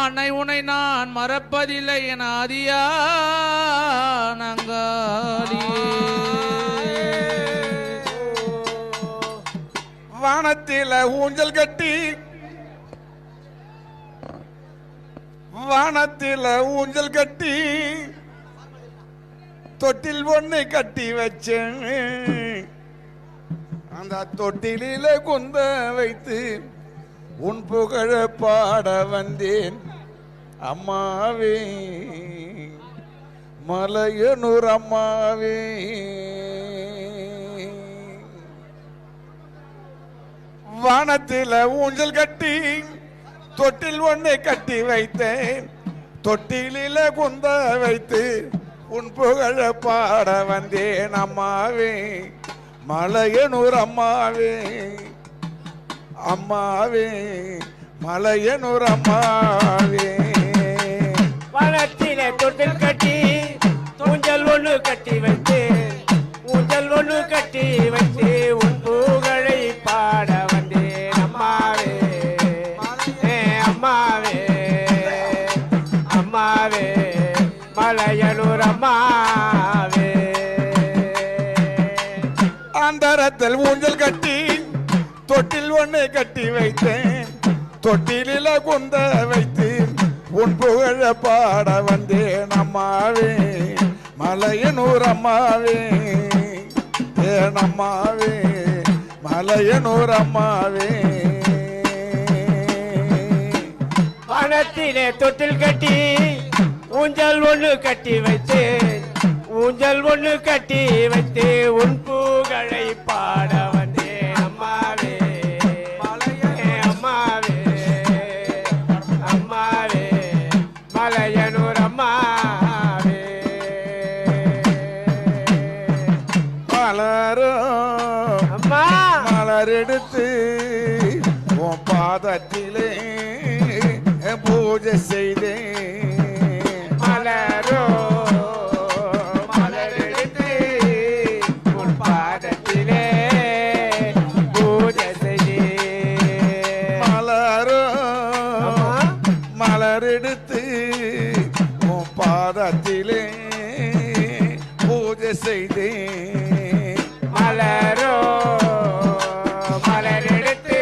அன்னை உனை நான் மறப்பதில்லை என ஆதியா நங்காலியே. வானத்தில ஊஞ்சல் கட்டி வானத்தில ஊஞ்சல் கட்டி தொட்டில் ஒண்ணு கட்டி வச்சேன். அந்த தொட்டில குந்த வைத்து உன் புகழ பாட வந்தேன் அம்மாவே மலையனூர் அம்மாவே. வானத்தில ஊஞ்சல் கட்டி தொட்டில் ஒண்ணு கட்டி வைத்தேன். தொட்டில குந்த வைத்து உன் புகழ பாட வந்தேன் அம்மாவே மலையனூர் அம்மாவே அம்மாவே மலையனூர் அம்மாவே. வானத்திலே தொட்டில் கட்டி ஊஞ்சல் ஒண்ணு கட்டி வைத்து ஊஞ்சல் ஒண்ணு கட்டி வைத்து உன் புகழை பாட வந்தேன் அம்மாவே அம்மாவே அம்மாவே மலையனூர் அம்மாவே. அந்தரத்தில் ஊஞ்சல் கட்டி தொட்டில் ஒண்ணு கட்டி வைத்தேன். தொட்டில குந்த வைத்து உன் புகழ பாட வந்தேன் அம்மாவே மலையனூர் அம்மாவே ஏன் அம்மாவே மலையனூர் அம்மாவே. வானத்திலே தொட்டில் கட்டி ஊஞ்சல் ஒண்ணு கட்டி வைத்து ஊஞ்சல் ஒண்ணு கட்டி வைத்து உன் புகழை பாட வந்தேன் அம்மாவே அம்மாவே அம்மாவே மலையனூர் அம்மாவே. மலரோ அம்மா மலர் எடுத்து உன் பாதத்திலே பூஜை செய்தேன். மலரோ மலர் எடுத்து உன் பாதத்திலே பூஜை செய்தேன். மலரோ மலர் எடுத்து உன் பாதத்திலே பூஜை செய்தேன். மலரோ மலர் எடுத்து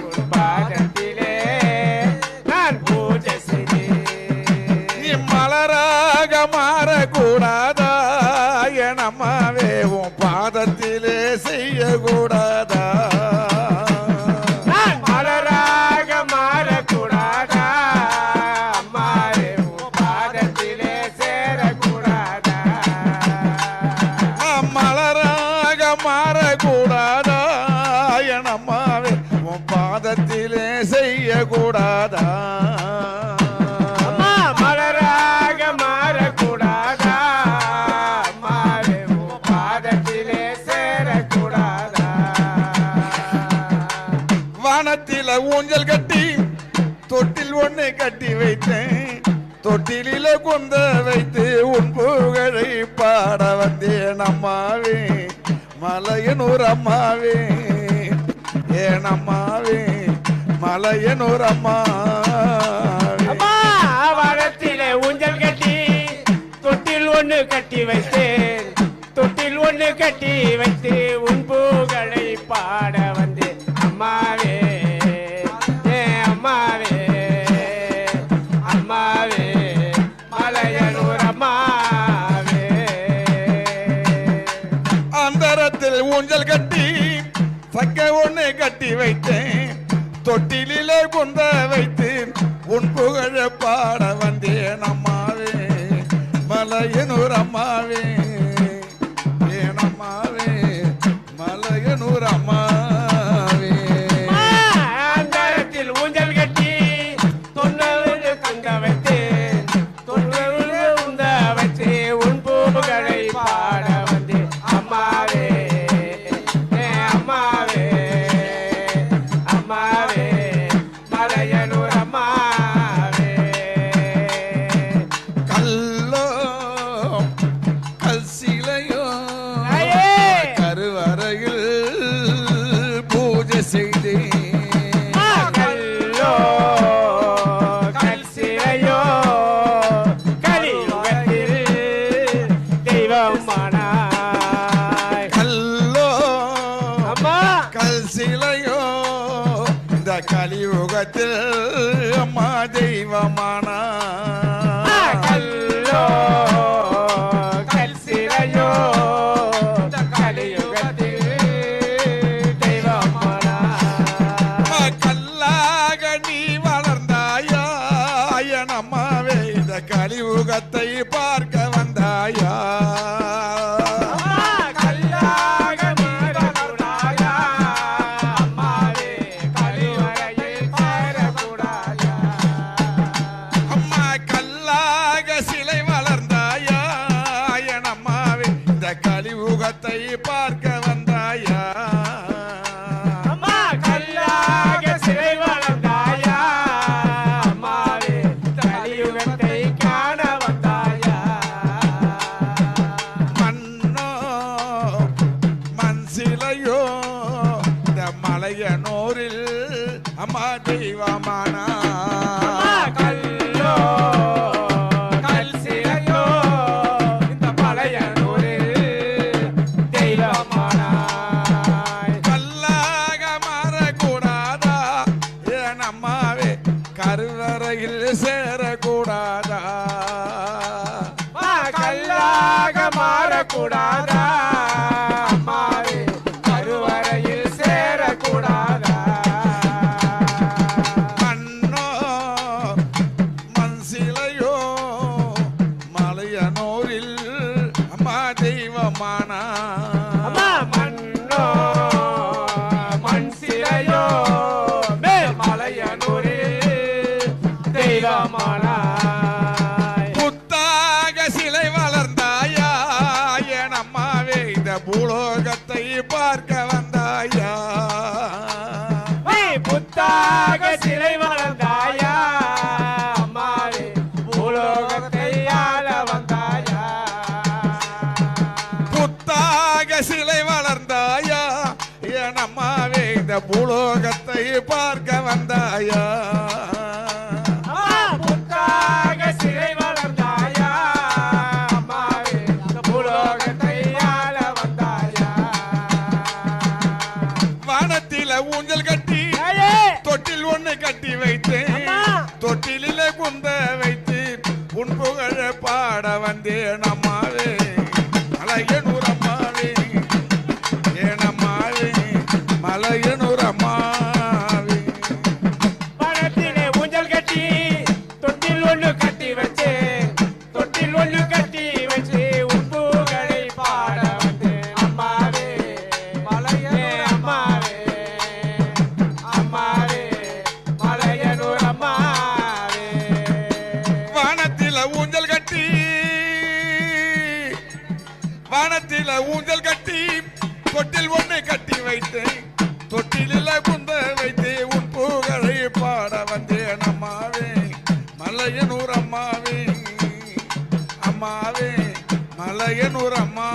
உன் பாதத்திலே நான் பூஜை செய்தேன். மலராக மாறக்கூடாதா என் அம்மாவே உன் பாதத்திலே செய்யக்கூடாதா. நான் மலராக மாறக்கூடாதா அம்மாவே உன் பாதத்திலே சேரக்கூடாதா. மலராக மாறக்கூடாதா என் அம்மாவே உன் பாதத்திலே செய்யக்கூடாதா. அம்மா மலராக மாறக்கூடாதா அம்மாவே உன் பாதத்திலே சேரக்கூடாதா. வானத்தில ஊஞ்சல் கட்டி தொட்டில் ஒண்ணு கட்டி வைத்தேன். தொட்டில குந்த வைத்து உன் புகழை பாட வந்தேன் அம்மாவே மலையனூர் அம்மாவே ஏன் அம்மாவே மலையனூர் அம்மாவே. அம்மா வானத்திலே ஊஞ்சல் கட்டி தொட்டில் ஒண்ணு கட்டி வைத்தேன். தொட்டில் ஒண்ணு கட்டி வைத்து உன் புகழை பாட வந்தேன் அம்மாவே அம்மாவே அம்மாவே மலையனூர் அம்மாவே. அந்தரத்தில் ஊஞ்சல் கட்டி சக்க ஒண்ணு கட்டி வைத்தேன். தொட்டில குந்த வைத்து உன் புகழ பாட வந்தேன் அம்மாவே மலையனூர் அம்மாவே ஏன் அம்மாவே மலையனூர் அம்மாவே. அந்தரத்தில் ஊஞ்சல் கட்டி தொன்னூறு குந்த வைத்து தொன்னூறு உந்த வைத்து உன் புகழை பாட வந்து அம்மாவே அம்மாவே அம்மாவே மலையனூர் அம்மாவே. தெய்வமானா கல்லோ கல் சிலையோ இந்த கலியுகத்தில் தெய்வமானா கல்லாக நீ வளர்ந்தாயா என் அம்மாவே இந்த கலியுகத்தை பார்க்க வந்தாயா கல்லாக மாறக்கூடாயா அம்மாவே கலிவரையில் சேரக்கூடாயா அம்மா கல்லாக சிலை வளர்ந்தாயா என் அம்மாவே இந்த கலியுகத்தை பார்க்க வந்தாயா அம்மா கல்லாக சிலை வளர்ந்தாயா அம்மாவே கலியுகத்தை காண வந்தாயா மண்ணோ மண் சிலையோ இந்த மலையனூரில் அம்மா தெய்வமானா அம்மா கல்லோ கல் சிலையோ இந்த பழையனூரில் தெய்வமானாய் கல்லாக மாறக்கூடாதா என் அம்மாவே கருவறையில் சேரக்கூடாதா கல்லாக மாறக்கூடாதா அம்மாவே கருவறையில் சேரக்கூடாதா மண்ணோ மண் சிலையோ மலையனூரில் அம்மா தெய்வமானா அம்மா மண்ணோ மண் சிலையோ மேல்மலையனூரில் தெய்வமானாய் புத்தாக சிலை வளர்ந்தாயா என் அம்மாவே இந்த பூலோகத்தை பார்க்க வந்தாயா புத்தாக சிலை வளர்ந்தாயா அம்மாவே பூலோகத்தை ஆள வந்தாயா புத்தாக சிலை வளர்ந்தாயா என் அம்மாவே இந்த பூலோகத்தை பார்க்க வந்தாயா அம்மா புத்தாக சிலை வளர்ந்தாயா அம்மாவே பூலோகத்தை ஆள வந்தாயா வானத்தில ஊஞ்சல் கட்டி ஐயே! தொட்டில் ஒண்ணு கட்டி வைத்தேன் அம்மா! தொட்டிலே குந்த வைத்து உன் புகழ பாட வந்தேன் அம்மாவே மலையனூர் அம்மாவே ஏன் அம்மாவே மலையனூர் அம்மாவே பணத்திலே ஊஞ்சல் கட்டி தொட்டில் ஒண்ணு கட்டி வச்சு தொட்டில் ஒண்ணு கட்டி வச்சு உப்புகளை பாட வந்து அம்மாவே மலையனே அம்மாவே அம்மாவே மலையனூர் அம்மாவே வானத்தில ஊஞ்சல் கட்டி வானத்தில ஊஞ்சல் கட்டி தொட்டில் ஒண்ணு கட்டி வைத்தேன் தொட்டிலில குந்த வைத்து உன் புகழை பாட வந்தேன் அம்மாவே மலையனூர் அம்மாவே அம்மாவே மலையனூர் அம்மா